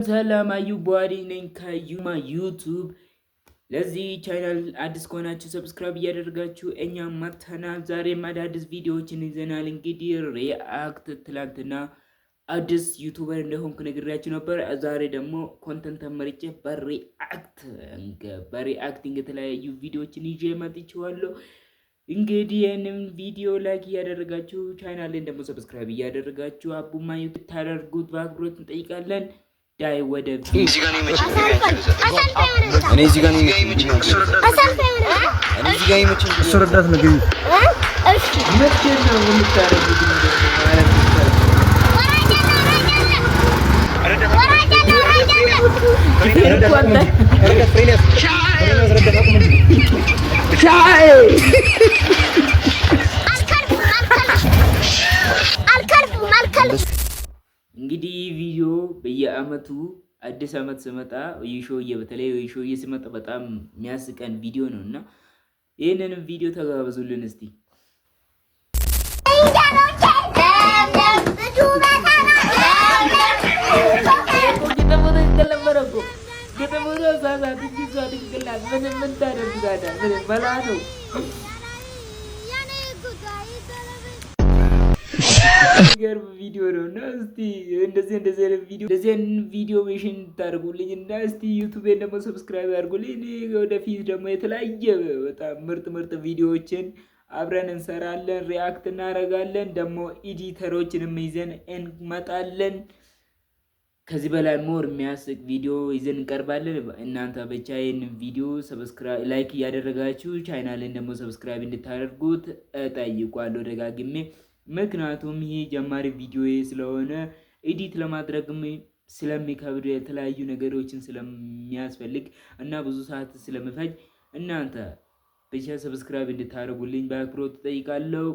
ሰላም አዩባሪ ነኝ ከዩማ ዩቱብ። ለዚህ ቻናል አዲስ ከሆናችሁ ሰብስክራይብ እያደረጋችሁ እኛ መጥተናል። ዛሬም አዳዲስ ቪዲዮዎችን ይዘናል። እንግዲህ ሪአክት ትላንትና አዲስ ዩቱበር እንደሆንኩ ነግሬያችሁ ነበር። ዛሬ ደግሞ ኮንተንት ተመርጬ በሪአክቲንግ የተለያዩ ቪዲዮዎችን ይዤ መጥቼዋለሁ። እንግዲህ ይህንን ቪዲዮ ላይክ እያደረጋችሁ ቻናሌን ደግሞ ሰብስክራይብ እያደረጋችሁ አቡማ ዩቱብ ታደርጉት በአክብሮት እንጠይቃለን። ዳይ ወደ እዚህ ጋር ነው የሚመችኝ። እሱ ረዳት ነው ግን እሺ መቼ ነው የምታረጉት? እንግዲህ ቪዲዮ በየአመቱ አዲስ አመት ሲመጣ ወይሾዬ በተለይ ወይሾዬ ሲመጣ በጣም የሚያስቀን ቪዲዮ ነውና ይሄንን ቪዲዮ ተጋበዙልን እስቲ። ገርም ቪዲዮ ነውና እስቲ እንደዚህ ቪዲዮ ሜሽን ታደርጉልኝ እና እስቲ ዩቲዩብን ደግሞ ሰብስክራይብ አድርጉልኝ። እኔ ወደፊት ደግሞ የተለያየ በጣም ምርጥ ቪዲዮዎችን አብረን እንሰራለን፣ ሪአክት እናደርጋለን፣ ደግሞ ኤዲተሮችንም ይዘን እንመጣለን። ከዚህ በላይ ሞር የሚያስቅ ቪዲዮ ይዘን እንቀርባለን። እናንተ ብቻ ይህን ቪዲዮ ሰብስክራይብ ላይክ እያደረጋችሁ ቻናልን ደግሞ ሰብስክራይብ እንድታደርጉት እጠይቃለሁ ደጋግሜ። ምክንያቱም ይሄ ጀማሪ ቪዲዮ ስለሆነ ኤዲት ለማድረግም ስለሚከብድ የተለያዩ ነገሮችን ስለሚያስፈልግ እና ብዙ ሰዓት ስለምፈጅ እናንተ ብቻ ሰብስክራይብ እንድታደርጉልኝ በአክብሮት እጠይቃለሁ።